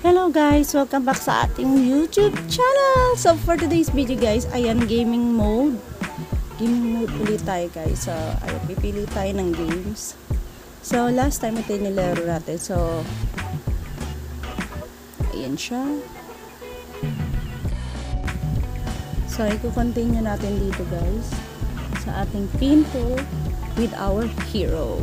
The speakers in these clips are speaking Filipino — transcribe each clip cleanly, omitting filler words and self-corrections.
Hello guys! Welcome back sa ating YouTube channel! So for today's video guys, ayan, gaming mode. Gaming mode ulit tayo guys. So ayan, pipili tayo ng games. So last time ito yung nilaro natin. So ayan siya. So i-continue natin dito guys sa ating pinto with our hero.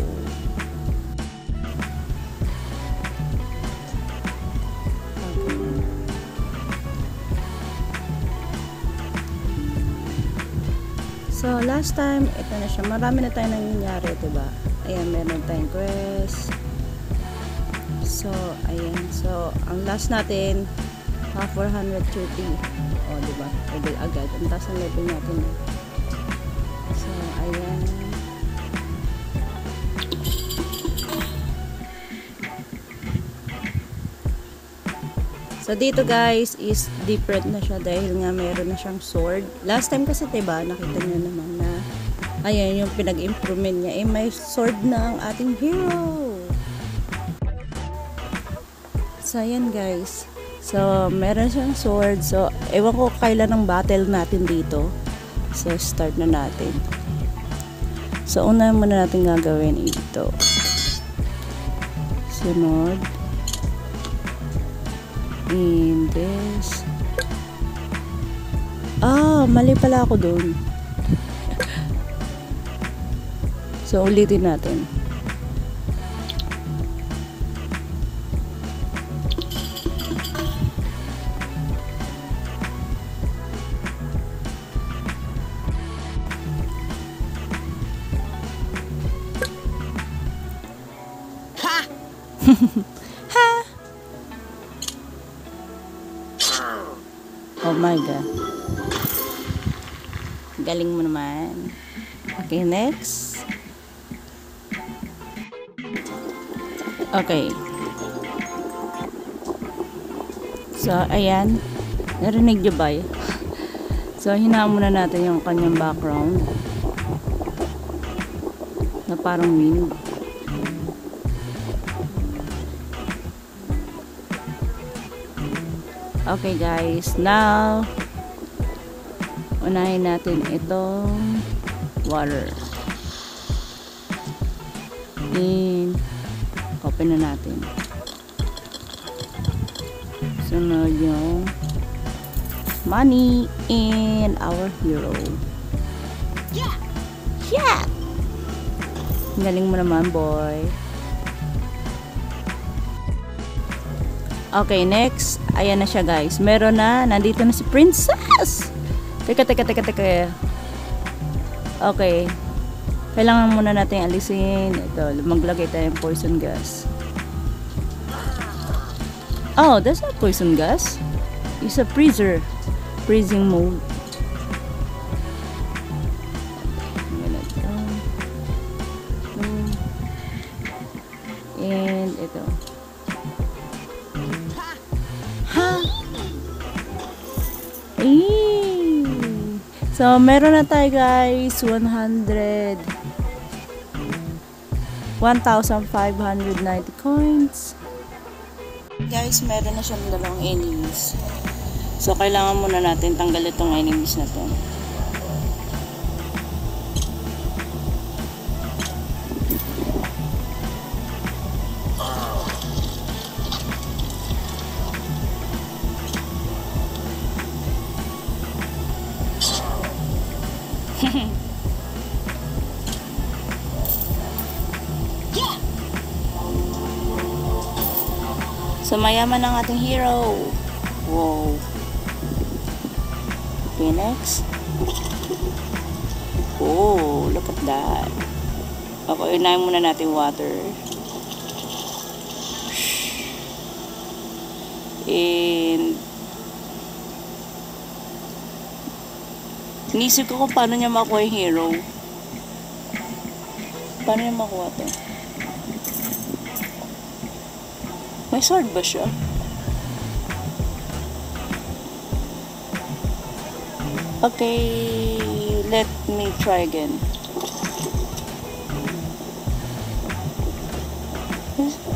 So, last time, ito na siya. Marami na tayo nangyayari, diba? Ayan, meron tayong quest. So, ayan. So, ang last natin, 430. O, diba? Level agad. Ang taas ang level natin. So, ayan. So, dito guys, is different na siya dahil nga meron na siyang sword. Last time kasi, diba, nakita nyo naman na, ayan, yung pinag-improvement niya, may sword na ang ating hero. So, ayan guys. So, meron siyang sword. So, ewan ko kailan ang battle natin dito. So, start na natin. So, una muna natin gagawin ito. Sunod. And this. Mali pala ako dun. So, ulitin natin. Ha! Ha! Oh my God. Galing mo naman. Okay, next. Okay. So, ayan. Narinig nyo ba? So, hinaan muna natin yung kanyang background. Na parang wind. Okay guys, now unahin natin itong water. And open na natin. Sunod yung money and our hero. Yeah! Yeah! Galing mo naman, boy. Okay, next. Ayan na siya, guys. Meron na. Nandito na si Princess. Teka. Okay. Kailangan muna natin alisin. Ito, maglagay tayo ng poison gas. Oh, that's not poison gas. It's a freezer. Freezing mode. And ito. So, meron na tayo guys, 1,590 coins. Guys, meron na siyang dalawang enemies. So, kailangan muna natin tanggal itong enemies na to. So, mayaman ang ating hero. Wow. Okay, next. Oh, look at that. Okay, unahin muna natin water. And inisip ko kung paano niya makuha yung hero. Paano yung makuha to? May sword ba siya? Okay, let me try again.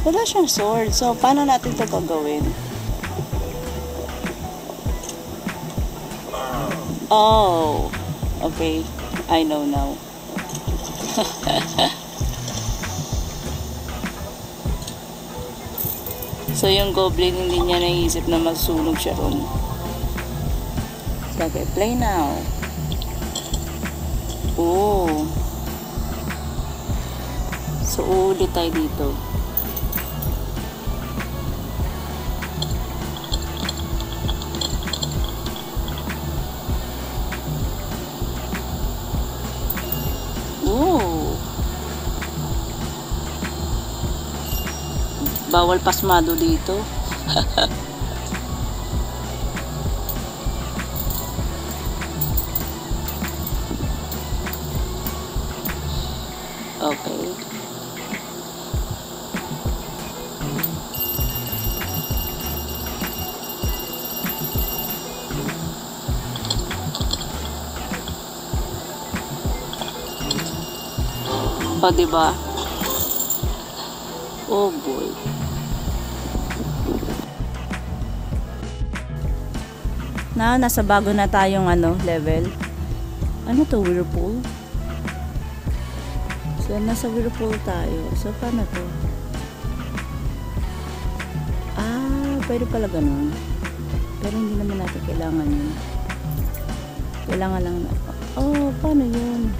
Wala siyang sword. So, paano natin ito gagawin? Oh, okay. I know now. So, yung goblin hindi niya naisip na magsunog siya ron. Okay, play now. Oh. So, uulit tayo dito. Oh. Bawal pasmado dito. Okay. O, diba? Oh boy. Nasa bago na tayong level. Ano to, whirlpool? So, nasa whirlpool tayo. So, paano to? Pwede pala ganun. Pero hindi naman natin kailangan yun. Kailangan lang na... Oh, paano yun?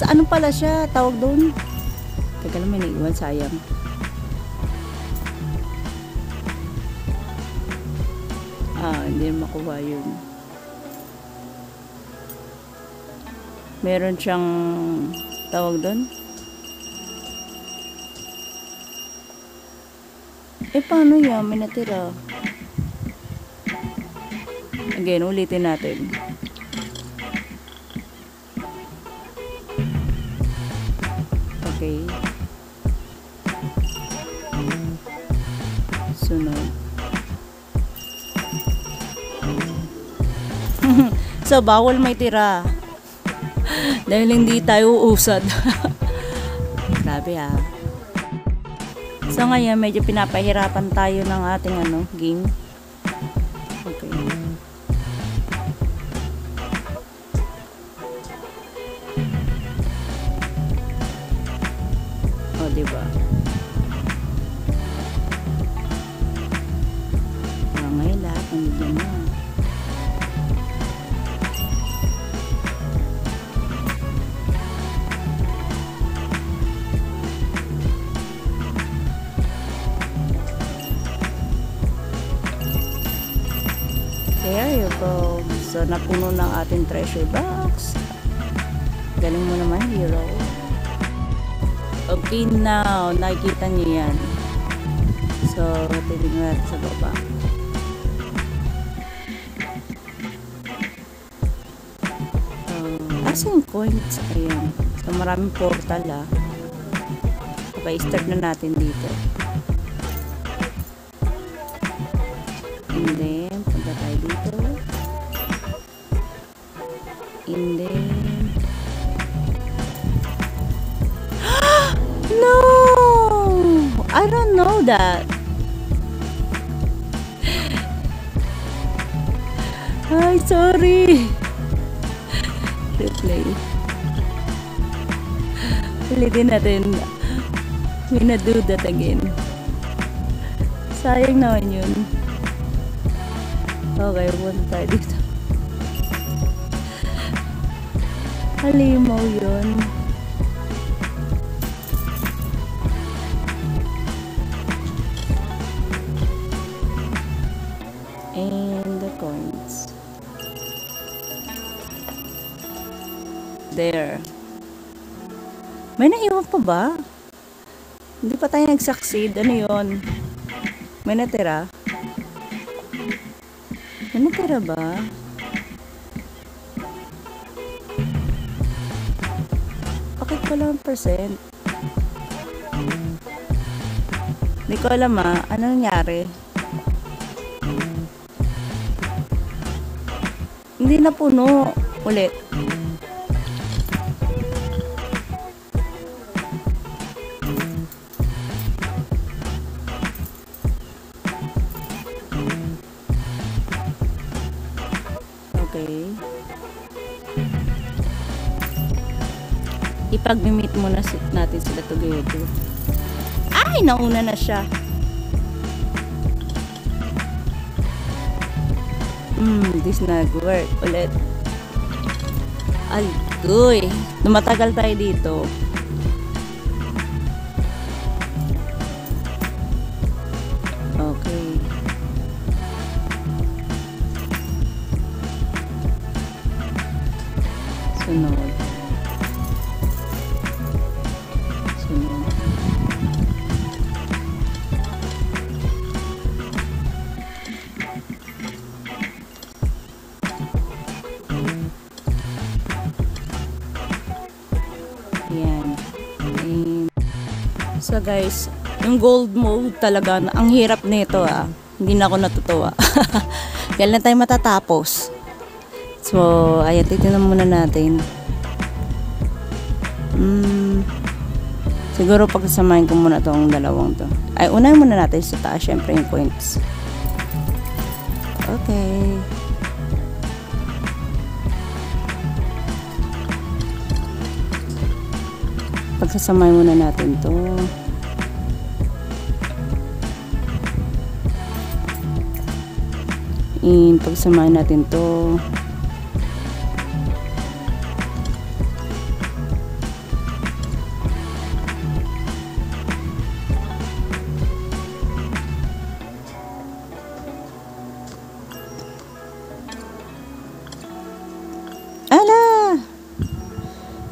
Ano pala siya? Tawag doon? Teka lang, may naiwan. Sayang. Hindi makuha yun. Meron siyang tawag doon. Paano yan? May natira. Again, ulitin natin. Okay. Sunod. So, bawal may tira. Dahil hindi tayo uusad. Grabe ha. So, ngayon, medyo pinapahirapan tayo ng ating game. Okay. O, diba? Ngayon lahat, nandiyan na. There you go. So, napuno ng ating treasure box. Galing mo naman, hero. Okay, now, nakikita niyo yan. So, titignan natin sa baba. Asan yung coins? Ayan. So, maraming portal Okay, start na natin dito. And then, punta tayo dito. And then... No! I don't know that. Ay, sorry. Replay. Ulitin natin. We na do that again. Sayang naman yun. Okay, punta tayo dito. Halimaw yun. And the coins. There. May naiwan pa ba? Hindi pa tayo nag-succeed. Ano yun? May natira? May natira ba? Walang percent. Hindi ko alam ano nangyari. Hindi na puno ulit. Okay. Ipag-meet muna natin sila together. Ay, nauna na siya. This nag-work ulit. Ay, goy. Tumatagal tayo dito. Okay. Sunod. Sunod. Yan. So guys, yung gold mode talaga, ang hirap nito Hindi na ako natutuwa. Kailan tayo matatapos? So, ayan, titignan muna natin. Siguro pagsasamahin ko muna tong dalawang to. Ay, unahin muna natin sa taas, syempre yung points. Okay. Pagsasamahin muna natin to. Pagsamahin natin to.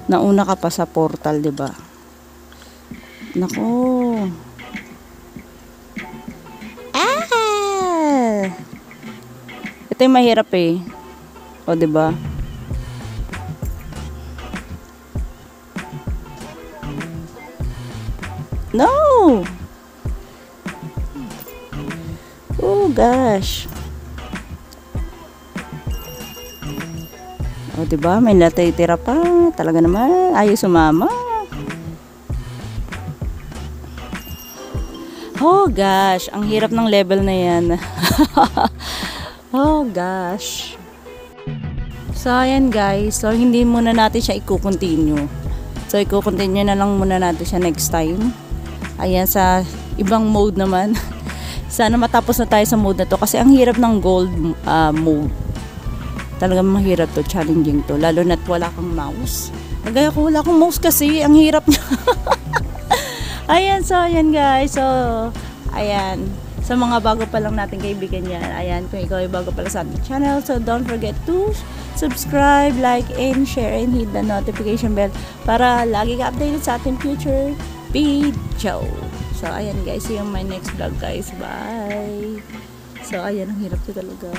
Nauna ka pa sa portal, 'di ba? Nako. Ito yung mahirap O, 'di ba? No. Oh gosh. O, diba? May natitira pa. Talaga naman. Ayaw sumama. Oh, gosh. Ang hirap ng level na yan. Oh, gosh. So, ayan guys. So, hindi muna natin siya i-continue. So, i-continue na lang muna natin siya next time. Ayan, sa ibang mode naman. Sana matapos na tayo sa mode na to. Kasi ang hirap ng gold mode. Talagang mahirap to, challenging to, lalo na't wala kang mouse. Kagaya ko, wala akong mouse kasi, ang hirap niya. Ayan, so ayan guys, so ayan, sa mga bago pa lang natin kaibigan yan, ayan, kung ikaw ay bago pala sa ating channel, so don't forget to subscribe, like, and share, and hit the notification bell para lagi ka updated sa ating future video. So ayan guys, see you on my next vlog guys, bye. So ayan, ang hirap to talaga.